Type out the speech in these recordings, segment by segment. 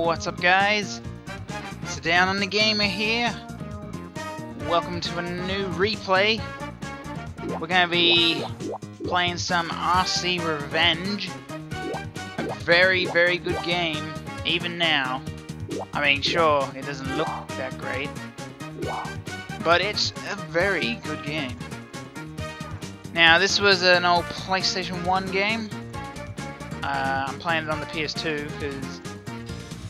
What's up, guys? It's Downunder Gamer here. Welcome to a new replay. We're going to be playing some RC Revenge. A very, very good game, even now. I mean, sure, it doesn't look that great, but it's a very good game. Now, this was an old PlayStation 1 game. I'm playing it on the PS2 because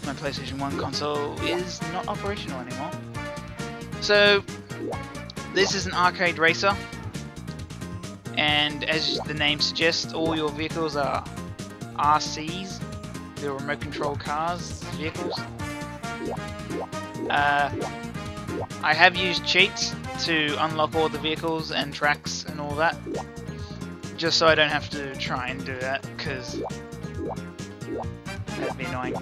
my PlayStation 1 console is not operational anymore. So, this is an arcade racer, and as the name suggests, all your vehicles are RCs, the remote control cars vehicles. I have used cheats to unlock all the vehicles and tracks and all that, just so I don't have to try and do that, because that'd be annoying.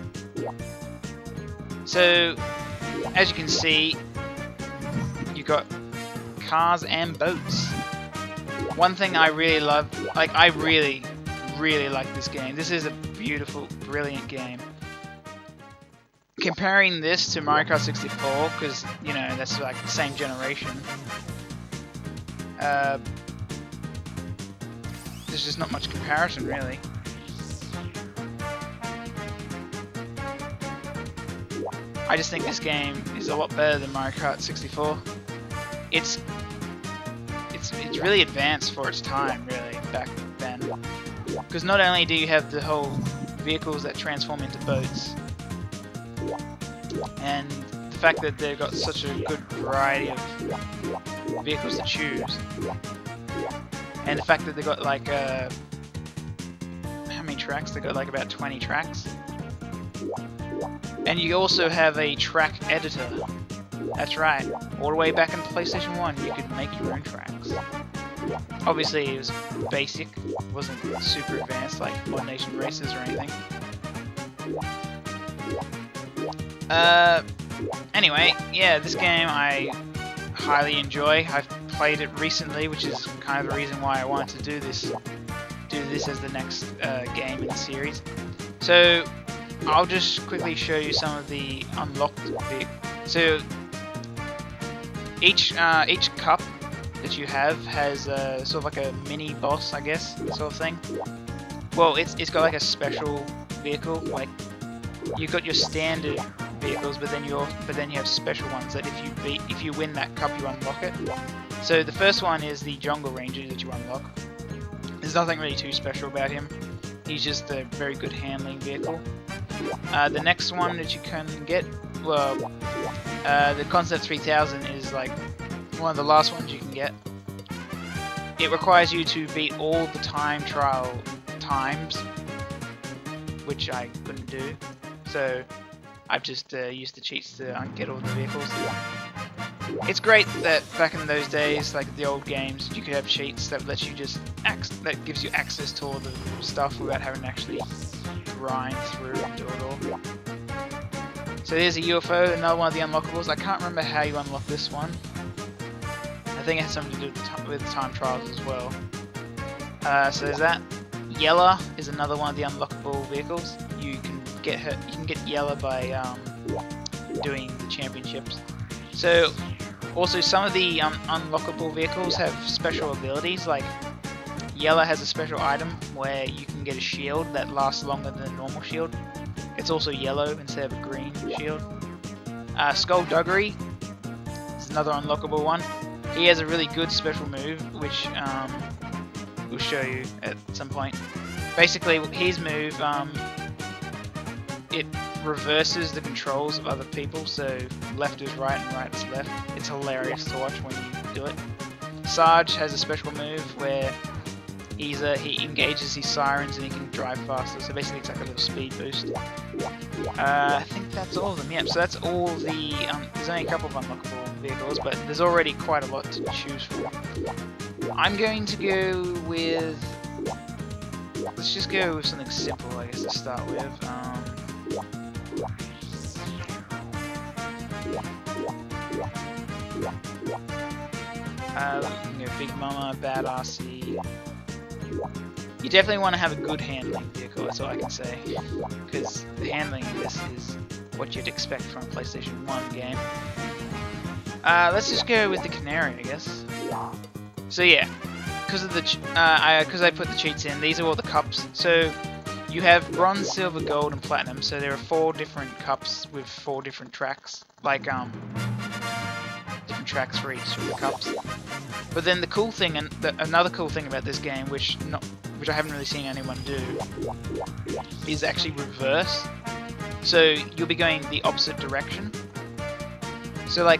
So, as you can see, you've got cars and boats. One thing I really love, I really like this game. This is a beautiful, brilliant game. Comparing this to Mario Kart 64, because, you know, that's like the same generation, there's just not much comparison, really. I just think this game is a lot better than Mario Kart 64. It's really advanced for its time, really, back then. Because not only do you have the whole vehicles that transform into boats, and the fact that they've got such a good variety of vehicles to choose, and the fact that they've got like how many tracks? They've got like about 20 tracks. And you also have a track editor. That's right. All the way back in PlayStation 1, you could make your own tracks. Obviously, it was basic. It wasn't super advanced like Mod Nation Racers or anything. Anyway, yeah, this game I highly enjoy. I've played it recently, which is kind of the reason why I wanted to do this as the next game in the series. So, I'll just quickly show you some of the unlocked vehicles. So each cup that you have has sort of like a mini boss, I guess, sort of thing. Well, it's got like a special vehicle. Like, you've got your standard vehicles, but then you have special ones that if you win that cup, you unlock it. So the first one is the Jungle Ranger that you unlock. There's nothing really too special about him. He's just a very good handling vehicle. The next one that you can get, well, the Concept 3000 is like one of the last ones you can get. It requires you to beat all the time trial times, which I couldn't do, so I've just used the cheats to get all the vehicles. It's great that back in those days, like the old games, you could have cheats that let you that gives you access to all the stuff without having to actually grind through and do it all. So there's a UFO, another one of the unlockables. I can't remember how you unlock this one. I think it has something to do with the time trials as well. So there's that. Yella is another one of the unlockable vehicles. You can get her. You can get Yella by doing the championships. So also some of the unlockable vehicles have special abilities, like Yella has a special item where you can get a shield that lasts longer than a normal shield. It's also yellow instead of a green shield. Skullduggery is another unlockable one. He has a really good special move, which we'll show you at some point. Basically, his move, it reverses the controls of other people, so left is right and right is left. It's hilarious to watch when you do it. Sarge has a special move where he engages his sirens and he can drive faster, so basically it's like a little speed boost. I think that's all of them, yeah, so that's all the, there's only a couple of unlockable vehicles, but there's already quite a lot to choose from. I'm going to go with, let's just go with something simple, I guess, to start with. We can go Big Mama, Bad RC. You definitely want to have a good handling vehicle, that's all I can say. Because the handling of this is what you'd expect from a PlayStation 1 game. Let's just go with the Canary, I guess. So yeah, because of the because I put the cheats in, these are all the cups. So you have bronze, silver, gold, and platinum. So there are 4 different cups with 4 different tracks, like different tracks for each of the cups. But then the cool thing, and another cool thing about this game, which I haven't really seen anyone do, is actually reverse. So you'll be going the opposite direction. So like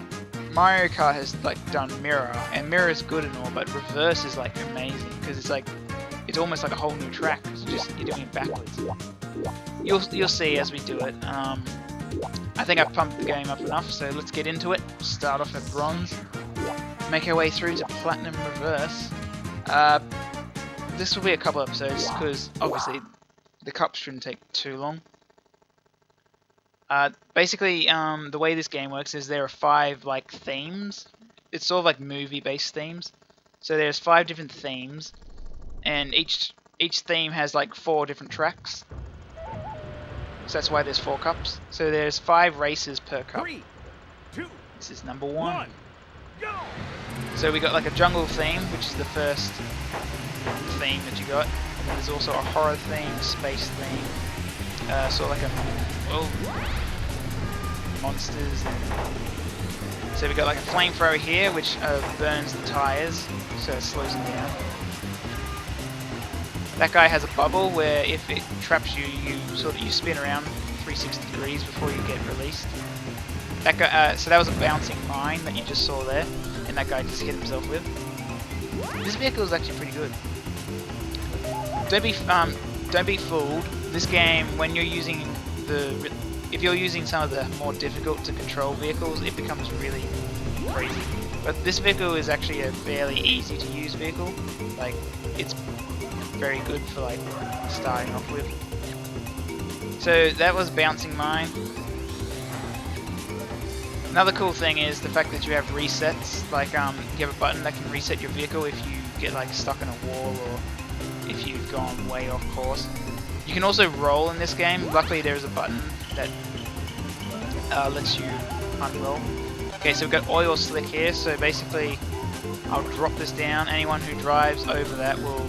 Mario Kart has like done mirror, and mirror is good and all, but reverse is like amazing because it's almost like a whole new track because you're doing it backwards. You'll see as we do it. I think I've pumped the game up enough, so let's get into it. Start off at bronze, make our way through to platinum reverse. This will be a couple episodes because obviously the cups shouldn't take too long. Basically, the way this game works is there are 5 like themes. It's sort of like movie-based themes. So there's 5 different themes, and each theme has like 4 different tracks. So that's why there's 4 cups. So there's 5 races per cup. 3, 2, this is number 1. Go! So we got like a jungle theme, which is the first theme that you got. And then there's also a horror theme, space theme, sort of like monsters. So we got like a flamethrower here, which burns the tires, so it slows them down. That guy has a bubble where if it traps you, you spin around 360 degrees before you get released. That guy, so that was a bouncing mine that you just saw there, and that guy just hit himself with. This vehicle is actually pretty good. Don't be fooled. This game, when you're using if you're using some of the more difficult to control vehicles, it becomes really crazy. But this vehicle is actually a fairly easy to use vehicle. Like, it's very good for like starting off with. So that was bouncing mine. Another cool thing is the fact that you have resets. Like you have a button that can reset your vehicle if you get like stuck in a wall or if you've gone way off course. You can also roll in this game. Luckily there's a button that lets you unroll. Okay, so we've got oil slick here, so basically I'll drop this down. Anyone who drives over that will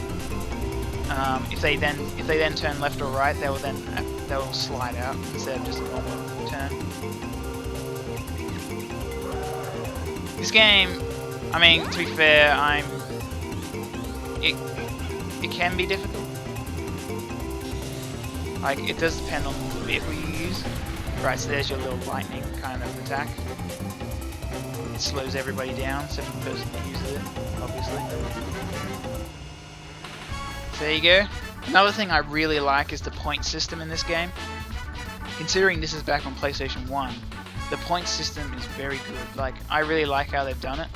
if they then turn left or right, they will slide out instead of just a normal turn. This game, I mean, to be fair, it can be difficult. Like, it does depend on the vehicle you use. Right, so there's your little lightning kind of attack. It slows everybody down, except for the person who uses it, obviously. So there you go. Another thing I really like is the point system in this game. Considering this is back on PlayStation 1, the point system is very good. Like, I really like how they've done it.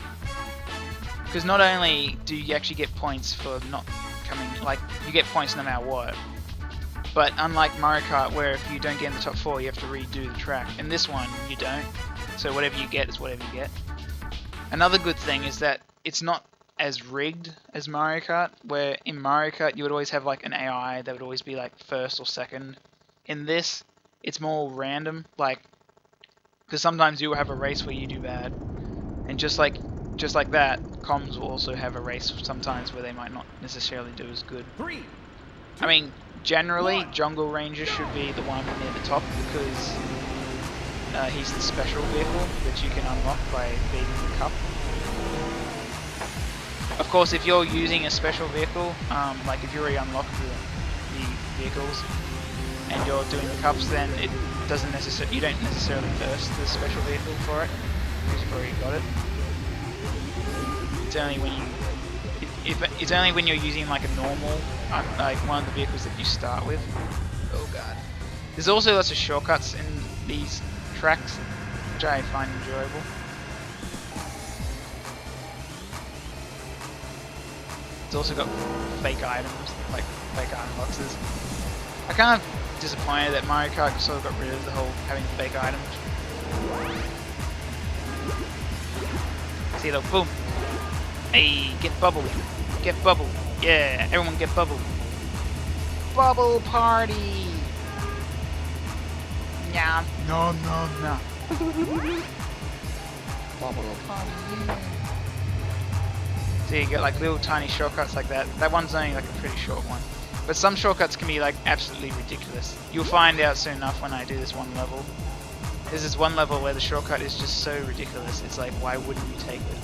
Because not only do you actually get points for not coming, like, you get points no matter what. But unlike Mario Kart, where if you don't get in the top 4, you have to redo the track. In this one, you don't. So whatever you get is whatever you get. Another good thing is that it's not as rigged as Mario Kart, where in Mario Kart you would always have like an AI that would always be like first or second. In this, it's more random, like, because sometimes you will have a race where you do bad, and just like that, comms will also have a race sometimes where they might not necessarily do as good. 3, 2, I mean, generally, Jungle Ranger should be the one near the top because he's the special vehicle that you can unlock by beating the cup. Of course, if you're using a special vehicle, like if you already unlocked the vehicles and you're doing the cups, then it doesn't necessarily, you don't necessarily burst the special vehicle for it because you've already got it. It's only when it's only when you're using like a normal, like one of the vehicles that you start with. Oh god. There's also lots of shortcuts in these tracks, which I find enjoyable. It's also got fake items, like fake item boxes. I'm kind of disappointed that Mario Kart sort of got rid of the whole having fake items. See, look, boom! Hey, get bubbled! Get bubbled! Yeah, everyone get bubbled! Bubble party! Yeah, no, no, no. Bubble party, yeah. So you get like little tiny shortcuts like that. That one's only like a pretty short one. But some shortcuts can be like absolutely ridiculous. You'll find out soon enough when I do this one level. There's this one level where the shortcut is just so ridiculous. It's like, why wouldn't you take it?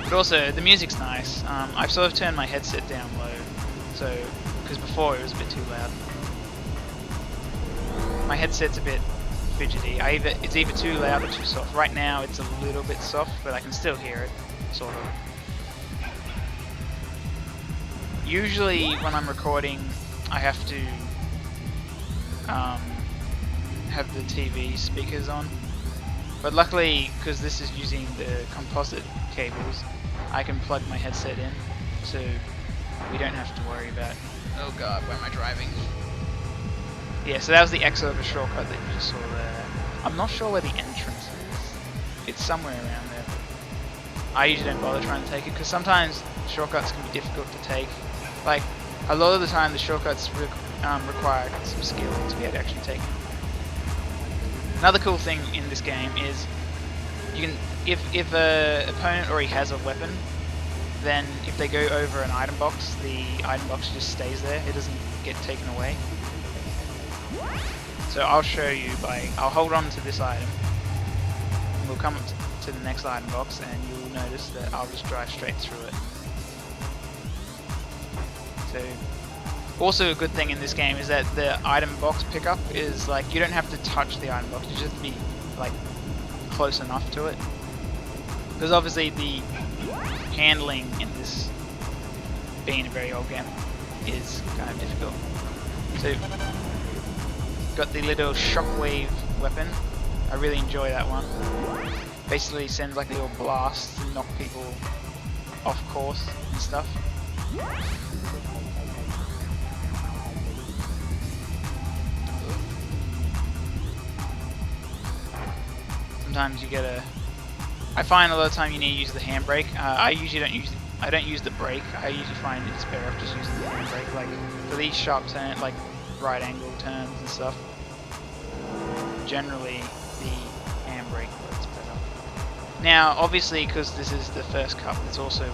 But also, the music's nice. I've sort of turned my headset down low, so because before it was a bit too loud. My headset's a bit fidgety. It's either too loud or too soft. Right now, it's a little bit soft, but I can still hear it, sort of. Usually, when I'm recording, I have to have the TV speakers on. But luckily, because this is using the composite cables, I can plug my headset in, so we don't have to worry about, oh god, where am I driving? Yeah, so that was the exit of a shortcut that you just saw there. I'm not sure where the entrance is. It's somewhere around there. I usually don't bother trying to take it, because sometimes shortcuts can be difficult to take. Like, a lot of the time the shortcuts require some skill to be able to actually take it. Another cool thing in this game is you can, if an opponent already has a weapon, then if they go over an item box, the item box just stays there. It doesn't get taken away. So I'll show you I'll hold on to this item. We'll come up to the next item box, and you'll notice that I'll just drive straight through it. So, also a good thing in this game is that the item box pickup is like, you don't have to touch the item box, you just have to be like close enough to it. Because obviously the handling in this, being a very old game, is kind of difficult. So, got the little shockwave weapon. I really enjoy that one. Basically sends like a little blast to knock people off course and stuff. Sometimes you get I find a lot of time you need to use the handbrake. I usually don't use the brake. I usually find it's better off just using the handbrake. Like for these sharp turns, like right angle turns and stuff. Generally, the handbrake works better. Now, obviously, because this is the first cup, that's also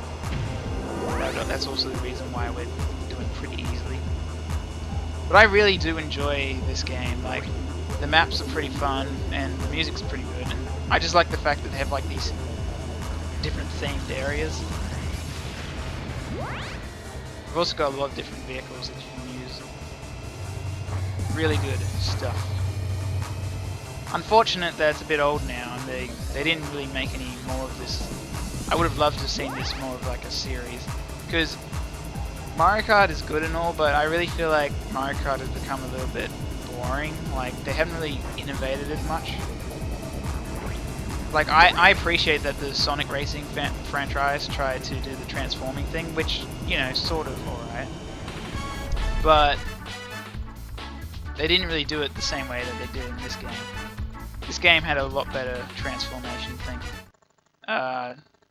the reason why we're doing pretty easily. But I really do enjoy this game. Like, the maps are pretty fun, and the music's pretty good. And I just like the fact that they have like these different themed areas. We've also got a lot of different vehicles that you can use. Really good stuff. Unfortunate that it's a bit old now, and they didn't really make any more of this. I would have loved to have seen this more of like a series, because Mario Kart is good and all, but I really feel like Mario Kart has become a little bit boring. Like, they haven't really innovated it much. Like, I appreciate that the Sonic Racing franchise tried to do the transforming thing, which, you know, sort of alright. But they didn't really do it the same way that they did in this game. This game had a lot better transformation thing.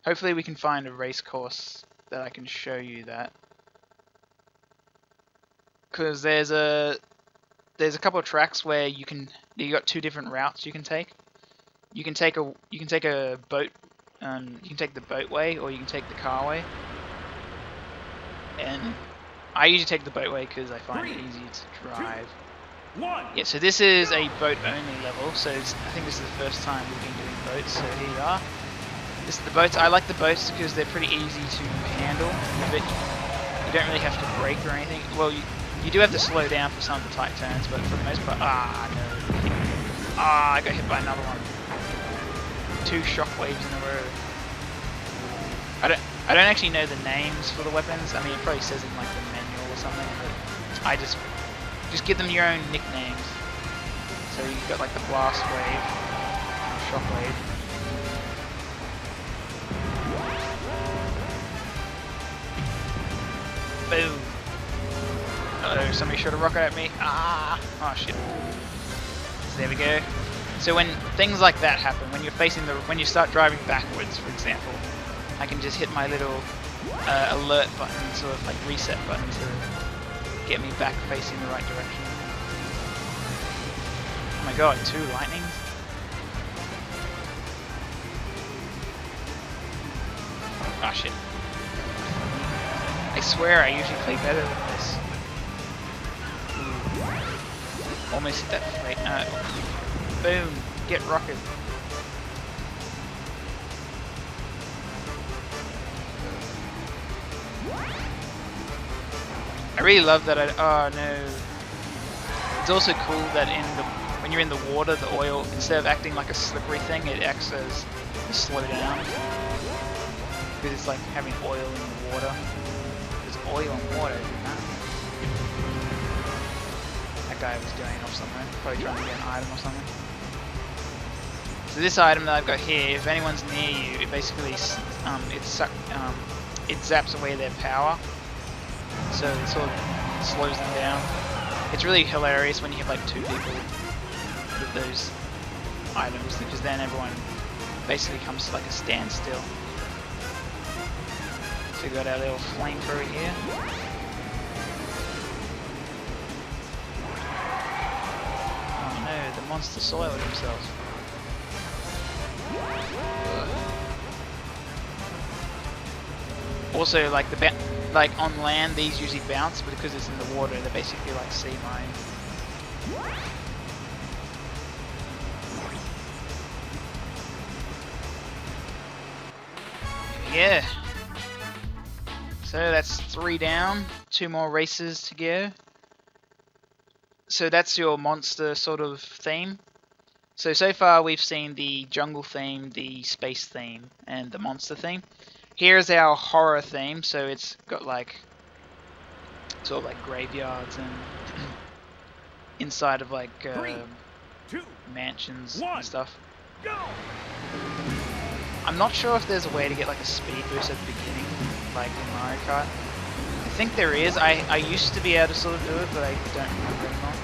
Hopefully we can find a race course that I can show you that. Because there's a couple of tracks where you got two different routes you can take. You can take a boat, you can take the boatway, or you can take the carway. And I usually take the boatway because I find it easier to drive. Yeah, so this is a boat-only level, so I think this is the first time we've been doing boats, so here you are. This is the boats. I like the boats because they're pretty easy to handle, but you don't really have to brake or anything. Well, you do have to slow down for some of the tight turns, but for the most part, no. I got hit by another one. 2 shockwaves in a row. I don't actually know the names for the weapons. I mean, it probably says in like the manual or something, but I just give them your own nicknames. So you've got like the blast wave, shockwave. Boom. Uh-oh, somebody shot a rocket at me. Oh shit. So there we go. So when things like that happen, when you start driving backwards, for example, I can just hit my little alert button, sort of like reset button to get me back facing the right direction. Oh my god, 2 lightnings? Oh shit. I swear I usually play better than this. Ooh. Almost hit that plate. Boom! Get rocket. I really love that. Oh no! It's also cool that when you're in the water, the oil, instead of acting like a slippery thing, it acts as a slow down. Because it's like having oil in the water. There's oil in water, isn't that? That guy was going off somewhere, probably trying to get an item or something. So this item that I've got here, if anyone's near you, it basically it zaps away their power. So it sort of slows them down. It's really hilarious when you have like 2 people with those items, because then everyone basically comes to like a standstill. So we got our little flamethrower here. Oh no, the monster soiled themselves. Also, like like on land, these usually bounce, but because it's in the water, they're basically like sea mines. Yeah. So that's 3 down, 2 more races to go. So that's your monster sort of theme. So far we've seen the jungle theme, the space theme, and the monster theme. Here's our horror theme, so it's got like sort of like graveyards and inside of like 3, 2, mansions 1, and stuff. Go! I'm not sure if there's a way to get like a speed boost at the beginning, like in Mario Kart. I think there is. I used to be able to sort of do it, but I don't remember anymore.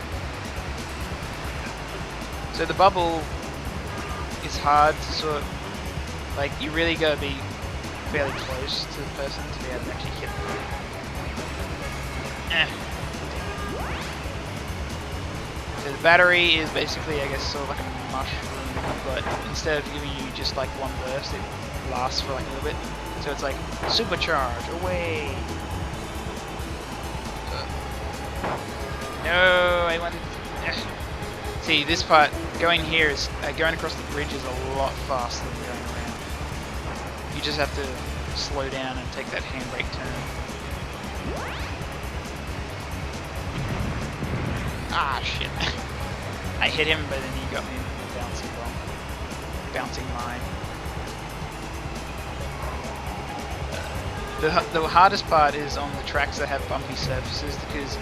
So the bubble is hard to sort of, like, you really gotta be fairly close to the person to be able to actually hit them. So the battery is basically, I guess, sort of like a mushroom, but instead of giving you just like one burst, it lasts for like a little bit. So it's like supercharge away. No, I wanted. See, this part going here is going across the bridge is a lot faster than going around. You just have to slow down and take that handbrake turn. Ah, shit. I hit him, but then he got me in the bouncing bomb. Bouncing mine. The hardest part is on the tracks that have bumpy surfaces, because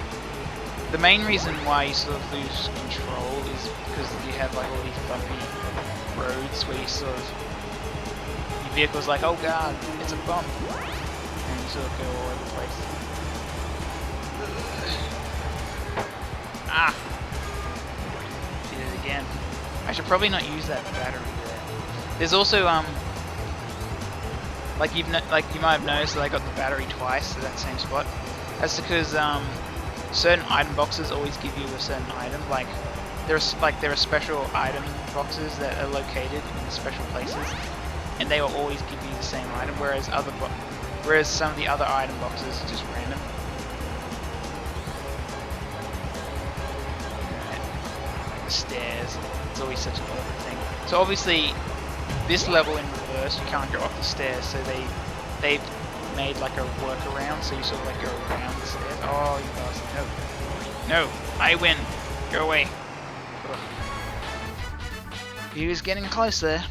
the main reason why you sort of lose control is because you have like all these bumpy roads where you sort of, your vehicle's like, oh god, it's a bump, and you sort of go all over the place. Ah! Did it again. I should probably not use that battery there. There's also like you might have noticed that I got the battery twice at that same spot. That's because certain item boxes always give you a certain item. Like there are special item boxes that are located in special places, and they will always give you the same item. Whereas some of the other item boxes are just random. Like the stairs, it's always such an awkward thing. So obviously, this level in reverse, you can't go up the stairs, so they've made like a workaround, so you sort of like go around the stairs. Oh, you bastard. No. No, I win. Go away. Ugh. He was getting close there.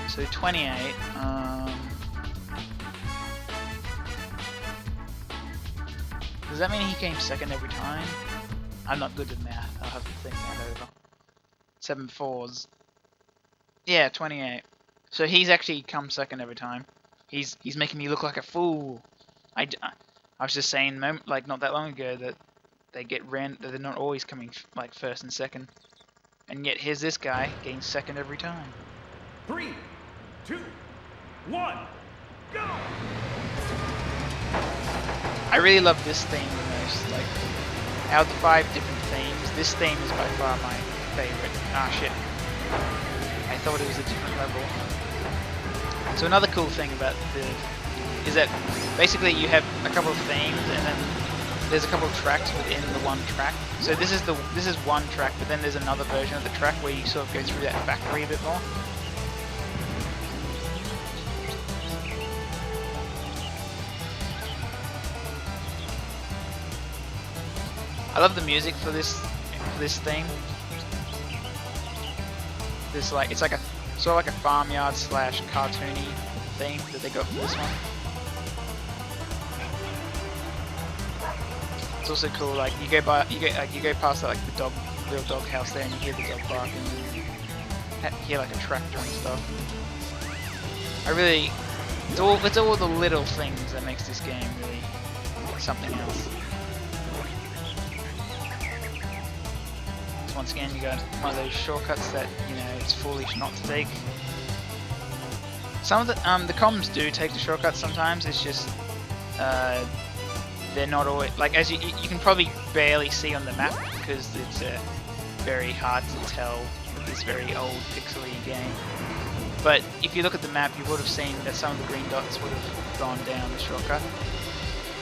So 28. Does that mean he came second every time? I'm not good at math. I'll have to think that over. 7 4s. Yeah, 28. So he's actually come second every time. He's making me look like a fool. I was just saying, like not that long ago, that that they're not always coming like first and second, and yet here's this guy getting second every time. 3, 2, 1, go! I really love this theme the most. Like, out of the 5 different themes, this theme is by far my favorite. Ah, shit. I thought it was a different level. So another cool thing about is that basically you have a couple of themes and then there's a couple of tracks within the one track. So this is one track, but then there's another version of the track where you sort of go through that factory a bit more. I love the music for this theme. It's like a sort of like a farmyard slash cartoony theme that they got for this one. It's also cool. Like you go past like the little dog house there, and you hear the dog barking, and you hear like a tractor and stuff. It's all the little things that makes this game really something else. Once again, you got one of those shortcuts that, you know, it's foolish not to take. Some of the comms do take the shortcuts sometimes. It's just they're not always like, as you can probably barely see on the map because it's very hard to tell with this very old pixely game. But if you look at the map, you would have seen that some of the green dots would have gone down the shortcut.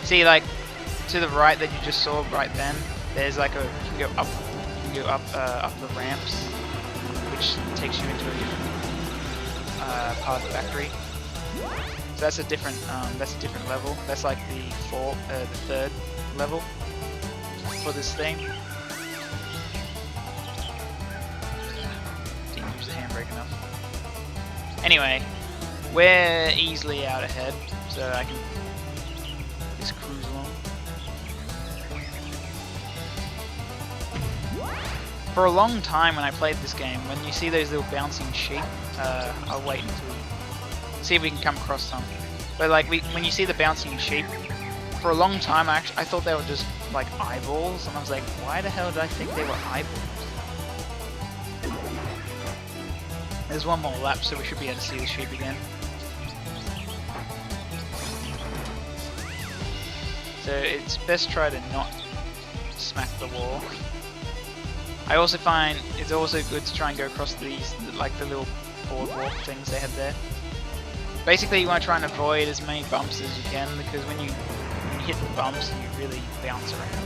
See, like to the right that you just saw right then, there's like you can go up. Up the ramps, which takes you into a different part of the factory. So that's a different level. That's like the third level for this thing. Didn't use the handbrake enough. Anyway, we're easily out ahead, so I can just cruise along. For a long time when I played this game, when you see those little bouncing sheep, I'll wait until see if we can come across some. But like when you see the bouncing sheep, for a long time I thought they were just like eyeballs, and I was like, why the hell did I think they were eyeballs? There's one more lap, so we should be able to see the sheep again. So it's best try to not smack the wall. I also find it's also good to try and go across these, like the little boardwalk things they have there. Basically, you want to try and avoid as many bumps as you can, because when you hit the bumps, you really bounce around.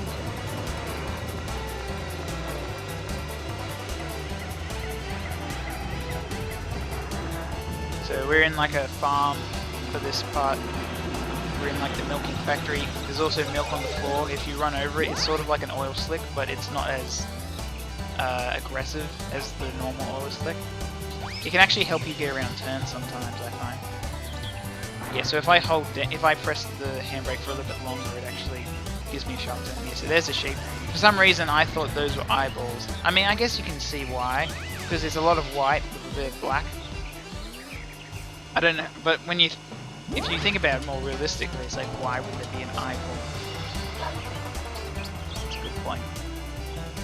So we're in like a farm for this part. We're in like the milking factory. There's also milk on the floor. If you run over it, it's sort of like an oil slick, but it's not as aggressive as the normal oil slick. It can actually help you get around turns sometimes, I find. Yeah, so if I press the handbrake for a little bit longer, it actually gives me a sharp turn. Yeah, so there's a sheep. For some reason, I thought those were eyeballs. I mean, I guess you can see why, because there's a lot of white with a bit of black. I don't know, but if you think about it more realistically, it's like, why would there be an eyeball? That's a good point.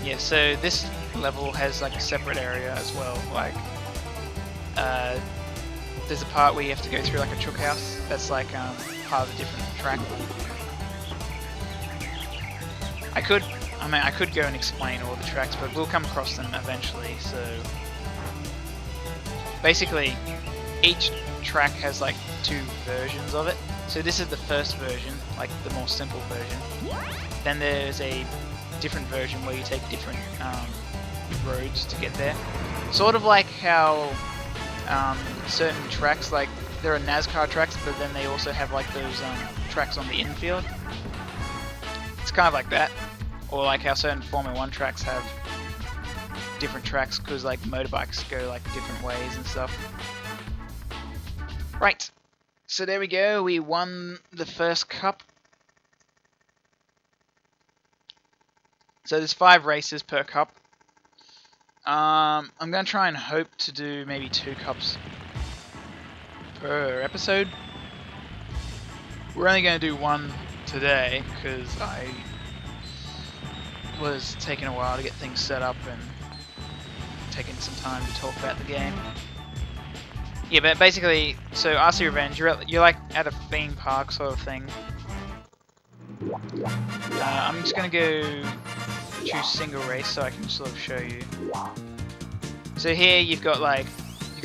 Yeah, so this level has like a separate area as well. Like, there's a part where you have to go through like a chook house. That's like part of a different track. I could go and explain all the tracks, but we'll come across them eventually. So basically, each track has like 2 versions of it. So this is the first version, like the more simple version. Then there's a different version where you take different roads to get there. Sort of like how certain tracks, like there are NASCAR tracks, but then they also have like those tracks on the infield. It's kind of like that. Or like how certain Formula 1 tracks have different tracks because like motorbikes go like different ways and stuff. Right, so there we go, we won the first cup. So there's 5 races per cup. I'm going to try and hope to do maybe 2 cups per episode. We're only going to do 1 today because I was taking a while to get things set up and taking some time to talk about the game. Yeah, but basically, so RC Revenge, you're like at a theme park sort of thing. I'm just gonna go choose single race so I can sort of show you. So here you've got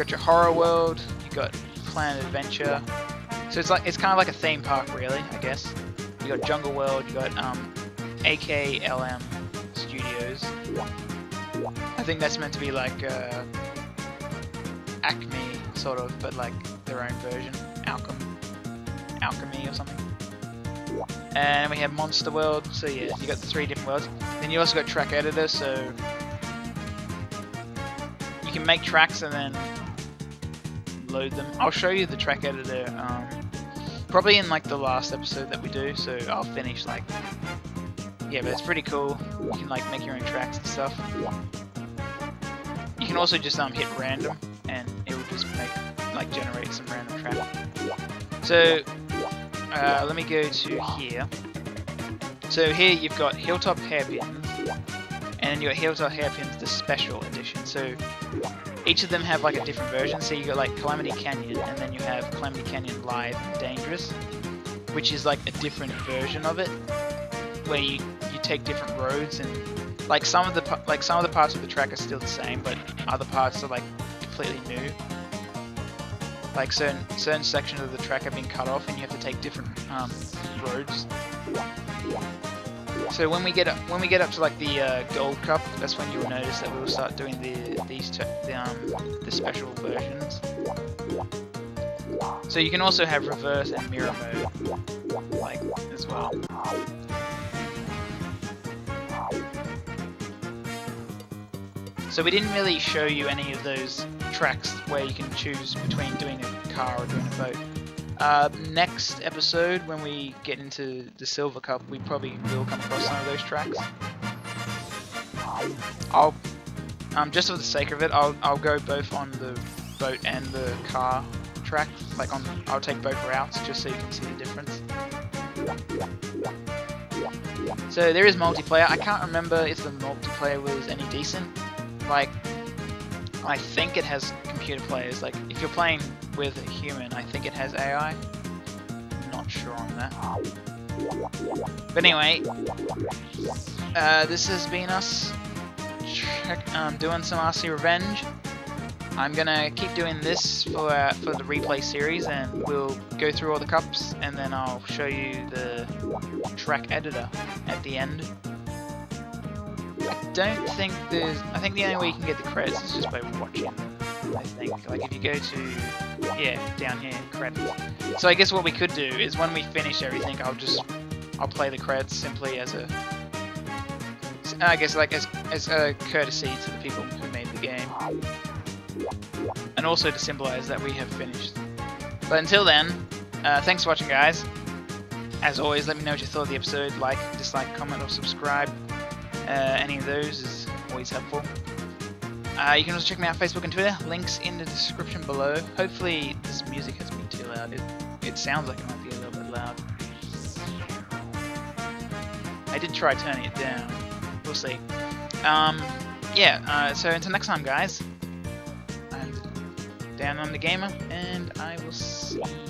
your horror world, you've got Planet Adventure. So it's kind of like a theme park, really, I guess. You got Jungle World, you got AKLM Studios. I think that's meant to be like Acme sort of, but like their own version, Alchemy or something. And we have Monster World. So yeah, you got the 3 different worlds. Then you also got Track Editor, so you can make tracks and then load them. I'll show you the Track Editor probably in like the last episode that we do, so I'll finish like, yeah, but it's pretty cool. You can like make your own tracks and stuff. You can also just hit random and it will just generate some random track. So let me go to here. So here you've got Hilltop Hairpins, and then you've got Hilltop Hairpins the Special Edition. So each of them have like a different version. So you got like Calamity Canyon, and then you have Calamity Canyon Live and Dangerous, which is like a different version of it, where you take different roads, and like some of the parts of the track are still the same, but other parts are like completely new. Like certain sections of the track have been cut off, and you have to take different roads. So when we get up to like the Gold Cup, that's when you'll notice that we'll start doing the special versions. So you can also have reverse and mirror mode like as well. So we didn't really show you any of those tracks where you can choose between doing a car or doing a boat. Next episode, when we get into the Silver Cup, we probably will come across some of those tracks. I'll just for the sake of it, I'll go both on the boat and the car track. I'll take both routes just so you can see the difference. So there is multiplayer. I can't remember if the multiplayer was any decent. Like, I think it has computer players. Like, if you're playing with a human, I think it has AI. I'm not sure on that. But anyway, this has been us doing some RC Revenge. I'm gonna keep doing this for the replay series, and we'll go through all the cups, and then I'll show you the track editor at the end. I think the only way you can get the credits is just by watching. I think, like if you go to, down here, credits. So I guess what we could do is when we finish everything, I'll play the credits simply as a courtesy to the people who made the game, and also to symbolize that we have finished. But until then, thanks for watching, guys. As always, let me know what you thought of the episode. Like, dislike, comment, or subscribe. Any of those is always helpful. You can also check me out on Facebook and Twitter. Links in the description below. Hopefully this music hasn't been too loud. It sounds like it might be a little bit loud. I did try turning it down. We'll see. So until next time, guys. I'm Downunder Gamer, and I will see you.